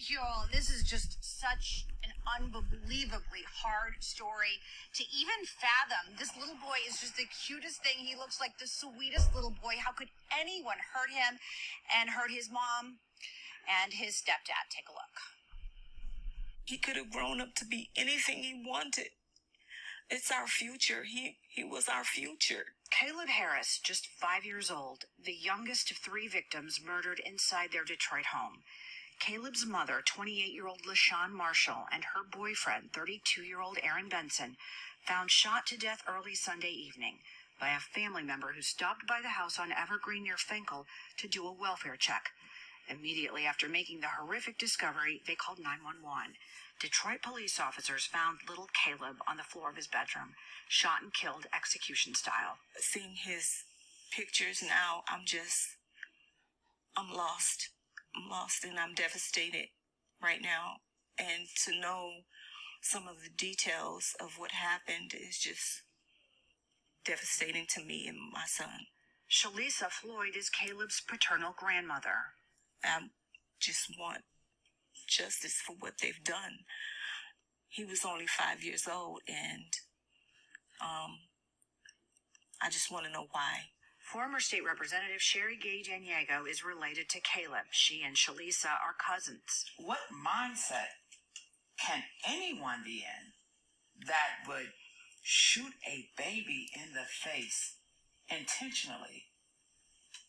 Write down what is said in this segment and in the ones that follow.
Y'all, this is just such an unbelievably hard story to even fathom. This little boy is just the cutest thing. He looks like the sweetest little boy. How could anyone hurt him and hurt his mom and his stepdad? Take a look. He could have grown up to be anything he wanted. It's our future. He was our future. Caleb Harris, just 5 years old, the youngest of 3 victims murdered inside their Detroit home. Caleb's mother, 28-year-old LaShawn Marshall, and her boyfriend, 32-year-old Aaron Benson, found shot to death early Sunday evening by a family member who stopped by the house on Evergreen near Fenkell to do a welfare check. Immediately after making the horrific discovery, they called 911. Detroit police officers found little Caleb on the floor of his bedroom, shot and killed execution style. Seeing his pictures now, I'm lost. I'm lost and I'm devastated right now. And to know some of the details of what happened is just devastating to me and my son. Shalisa Floyd is Caleb's paternal grandmother. I just want justice for what they've done. He was only 5 years old, and I just want to know why. Former State Representative Sherry Gay Daniego is related to Caleb. She and Shalisa are cousins. What mindset can anyone be in that would shoot a baby in the face intentionally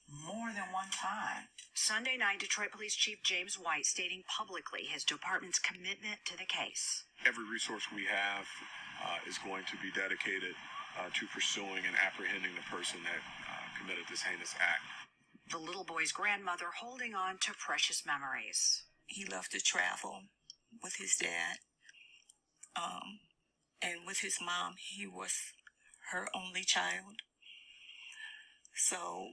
more than one time? Sunday night, Detroit Police Chief James White stating publicly his department's commitment to the case. Every resource we have is going to be dedicated to pursuing and apprehending the person that committed this heinous act. The little boy's grandmother holding on to precious memories. He loved to travel with his dad. And with his mom, he was her only child. So,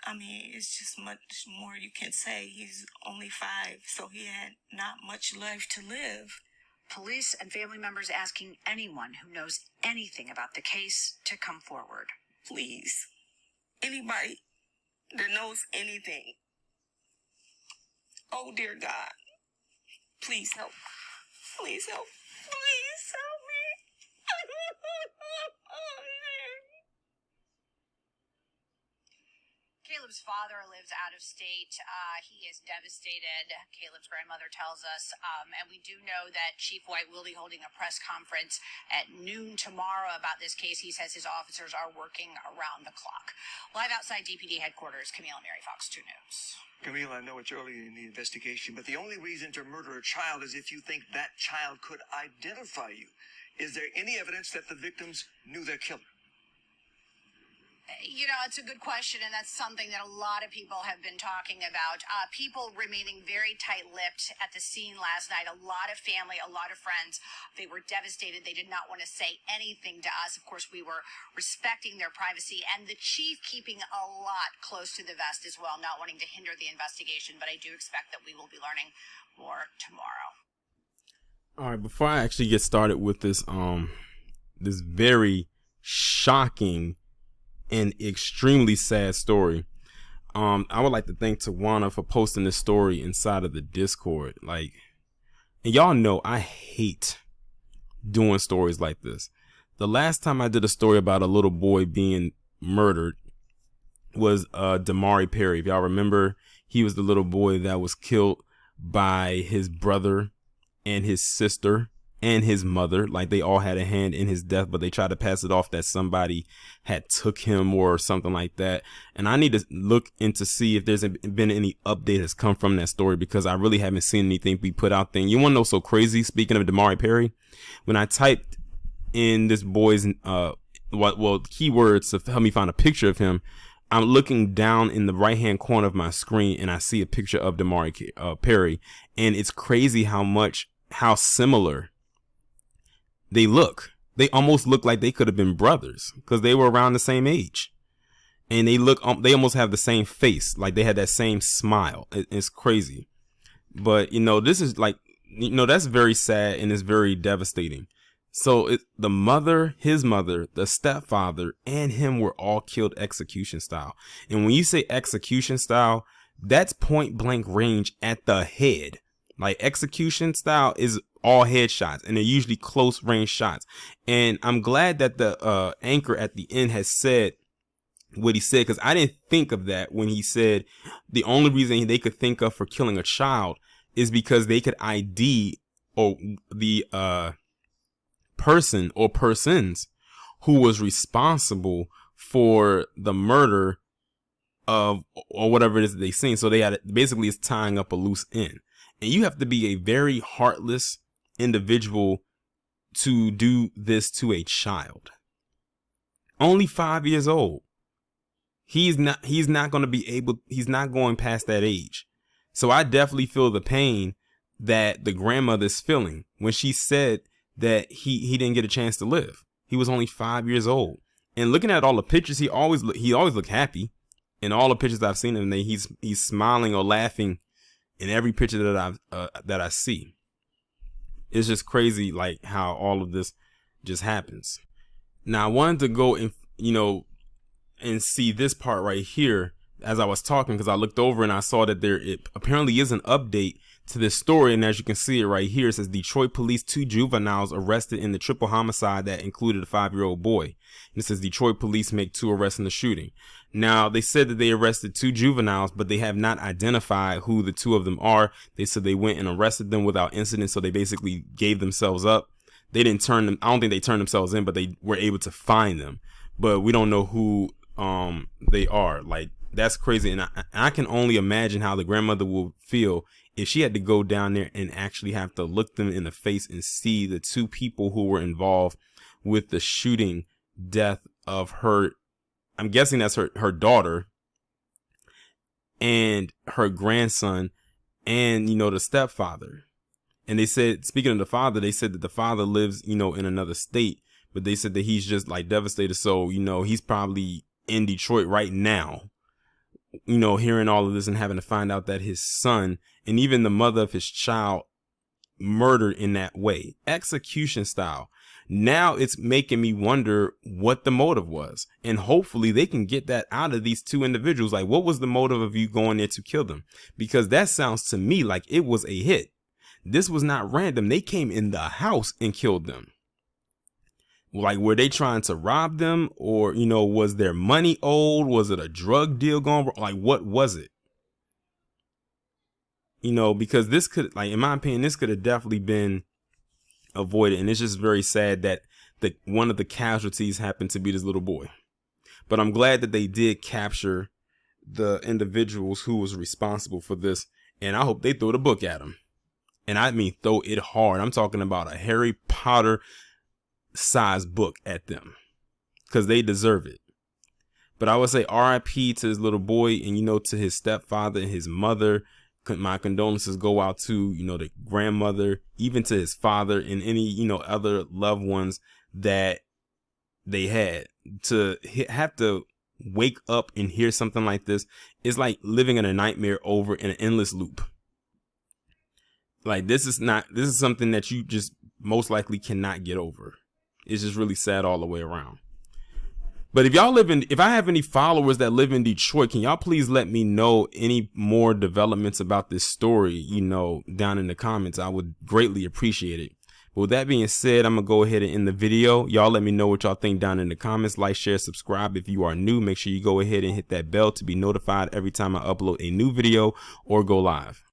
I mean, it's just much more you can say. He's only 5, so he had not much life to live. Police and family members asking anyone who knows anything about the case to come forward. Please, anybody that knows anything. Oh, dear God, please help. Please help. Please help me. Caleb's father lives out of state. He is devastated, Caleb's grandmother tells us. And we do know that Chief White will be holding a press conference at noon tomorrow about this case. He says his officers are working around the clock. Live outside DPD headquarters, Camille and Mary, Fox 2 News. Camille, I know it's early in the investigation, but the only reason to murder a child is if you think that child could identify you. Is there any evidence that the victims knew their killer? You know, it's a good question, and that's something that a lot of people have been talking about. People remaining very tight-lipped at the scene last night. A lot of family, a lot of friends. They were devastated. They did not want to say anything to us. Of course, we were respecting their privacy, and the chief keeping a lot close to the vest as well, not wanting to hinder the investigation. But I do expect that we will be learning more tomorrow. All right, before I actually get started with this, this very shocking and extremely sad story, I would like to thank Tawana for posting this story inside of the Discord. Like, and y'all know I hate doing stories like this. The last time I did a story about a little boy being murdered was Damari Perry. If y'all remember, he was the little boy that was killed by his brother and his sister and his mother. Like, they all had a hand in his death, but they tried to pass it off that somebody had took him or something like that. And I need to look into see if there's been any update that's come from that story, because I really haven't seen anything be put out there. And you want to know so crazy? Speaking of Damari Perry, when I typed in this boy's keywords to help me find a picture of him, I'm looking down in the right hand corner of my screen and I see a picture of Damari Perry, and it's crazy how similar they look. They almost look like they could have been brothers because they were around the same age, and they almost have the same face. Like, they had that same smile. It's crazy. But, you know, this is like, you know, that's very sad and it's very devastating. So the mother, his mother, the stepfather, and him were all killed execution style. And when you say execution style, That's point blank range at the head. Like execution style is all headshots, and they're usually close range shots. And I'm glad that the anchor at the end has said what he said, because I didn't think of that when he said the only reason they could think of for killing a child is because they could ID or the person or persons who was responsible for the murder of or whatever it is that they seen. So they had basically it's tying up a loose end, and you have to be a very heartless individual to do this to a child. Only 5 years old. He's not going to be able, he's not going past that age. So I definitely feel the pain that the grandmother's feeling when she said that he didn't get a chance to live. He was only 5 years old. And looking at all the pictures, he always looked happy. In all the pictures I've seen him, he's smiling or laughing in every picture that I see. It's just crazy, like how all of this just happens. Now I wanted to go and and see this part right here as I was talking, because I looked over and I saw that it apparently is an update to this story. And as you can see it right here, it says Detroit police, 2 juveniles arrested in the triple homicide that included a 5-year-old boy. And it says Detroit police make 2 arrests in the shooting. Now they said that they arrested 2 juveniles, but they have not identified who the 2 of them are. They said they went and arrested them without incident. So they basically gave themselves up. They didn't turn them. I don't think they turned themselves in, but they were able to find them. But we don't know who they are. Like, that's crazy. And I can only imagine how the grandmother will feel if she had to go down there and actually have to look them in the face and see the 2 people who were involved with the shooting death of her. I'm guessing that's her daughter and her grandson and, the stepfather. And they said, speaking of the father, they said that the father lives, in another state, but they said that he's just like devastated. So, he's probably in Detroit right now, hearing all of this and having to find out that his son and even the mother of his child murdered in that way, execution style. Now it's making me wonder what the motive was, and hopefully they can get that out of these 2 individuals. Like, what was the motive of you going there to kill them? Because that sounds to me like it was a hit. This was not random. They came in the house and killed them. Like, were they trying to rob them, or, was their money owed? Was it a drug deal going wrong? Like, what was it? Because this could, like, in my opinion, this could have definitely been avoided. And it's just very sad that one of the casualties happened to be this little boy. But I'm glad that they did capture the individuals who was responsible for this. And I hope they throw the book at them. And I mean, throw it hard. I'm talking about a Harry Potter size book at them, because they deserve it. But I would say RIP to this little boy, and to his stepfather and his mother. My condolences go out to the grandmother, even to his father, and any other loved ones that they had. To have to wake up and hear something like this is like living in a nightmare over in an endless loop. Like, this is something that you just most likely cannot get over. It's just really sad all the way around. But if I have any followers that live in Detroit, can y'all please let me know any more developments about this story, down in the comments? I would greatly appreciate it. But with that being said, I'm going to go ahead and end the video. Y'all let me know what y'all think down in the comments. Like, share, subscribe. If you are new, make sure you go ahead and hit that bell to be notified every time I upload a new video or go live.